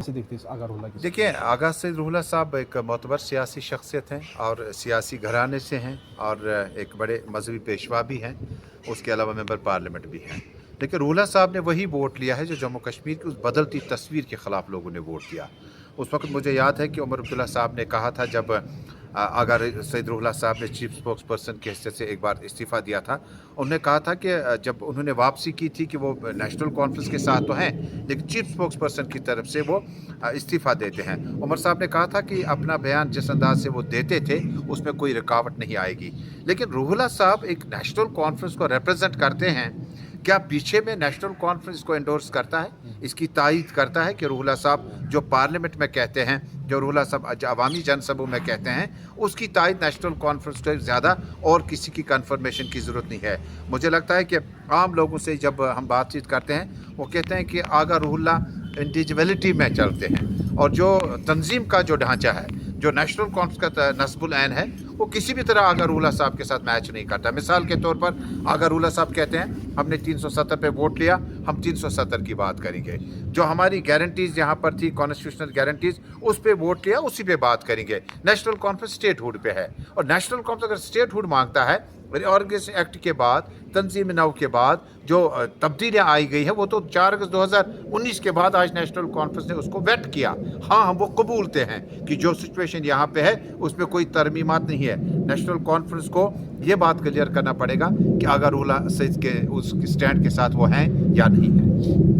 कैसे देखते हैं इस आगा रोहल्ला की? देखिए, आगा सईद रुहल्ला साहब एक मोतबर सियासी शख्सियत हैं और सियासी घराने से हैं और एक बड़े मजहबी पेशवा भी हैं। उसके अलावा मेंबर पार्लियामेंट भी हैं। लेकिन रुहल्ला साहब ने वही वोट लिया है जो जम्मू कश्मीर की उस बदलती तस्वीर के ख़िलाफ़ लोगों ने वोट दिया। उस वक्त मुझे याद है कि उमर अब्दुल्ला साहब ने कहा था, जब आगा सईद रुहल्ला साहब ने चीफ स्पोक्स पर्सन की हैसियत से एक बार इस्तीफ़ा दिया था, उन्होंने कहा था कि जब उन्होंने वापसी की थी कि वो नेशनल कॉन्फ्रेंस के साथ तो हैं, लेकिन चीफ स्पोक्स पर्सन की तरफ से वो इस्तीफ़ा देते हैं। उमर साहब ने कहा था कि अपना बयान जिस अंदाज से वो देते थे उसमें कोई रुकावट नहीं आएगी। लेकिन रुहल्ला साहब एक नेशनल कॉन्फ्रेंस को रिप्रेजेंट करते हैं। क्या पीछे में नेशनल कॉन्फ्रेंस को एंडोर्स करता है, इसकी तायीद करता है कि रुहल्ला साहब जो पार्लियामेंट में कहते हैं, जो रुहल्ला साहब अवामी जनसभों में कहते हैं, उसकी तायीद नेशनल कॉन्फ्रेंस को ज़्यादा और किसी की कन्फर्मेशन की ज़रूरत नहीं है। मुझे लगता है कि आम लोगों से जब हम बातचीत करते हैं, वो कहते हैं कि आगा रुहल्ला इंडिविजुअलिटी में चलते हैं और जो तंजीम का जो ढांचा है, जो नेशनल कॉन्फ्रेंस का नस्बुल ऐन है, वो किसी भी तरह आगा रुहल्ला साहब के साथ मैच नहीं करता। मिसाल के तौर पर आगा रुहल्ला साहब कहते हैं हमने 370 पे वोट लिया, हम 370 की बात करेंगे। जो हमारी गारंटीज़ यहाँ पर थी, कॉन्स्टिट्यूशनल गारंटीज़, उस पे वोट लिया, उसी पे बात करेंगे। नेशनल कॉन्फ्रेंस स्टेट हुड पे है और नेशनल कॉन्फ्रेंस अगर स्टेट हुड मांगता है, ऑर्गेनाइजेशन एक्ट के बाद, तंजीम नौ के बाद जो तब्दीलियाँ आई गई हैं, वो तो 4 अगस्त 2019 के बाद आज नेशनल कॉन्फ्रेंस ने उसको वेट किया। हाँ, हम वो कबूलते हैं कि जो सिचुएशन यहाँ पे है उसमें कोई तरमीमात नहीं है। नेशनल कॉन्फ्रेंस को ये बात क्लियर करना पड़ेगा कि आगा रुहल्ला सईद के उस स्टैंड के साथ वो हैं या नहीं है।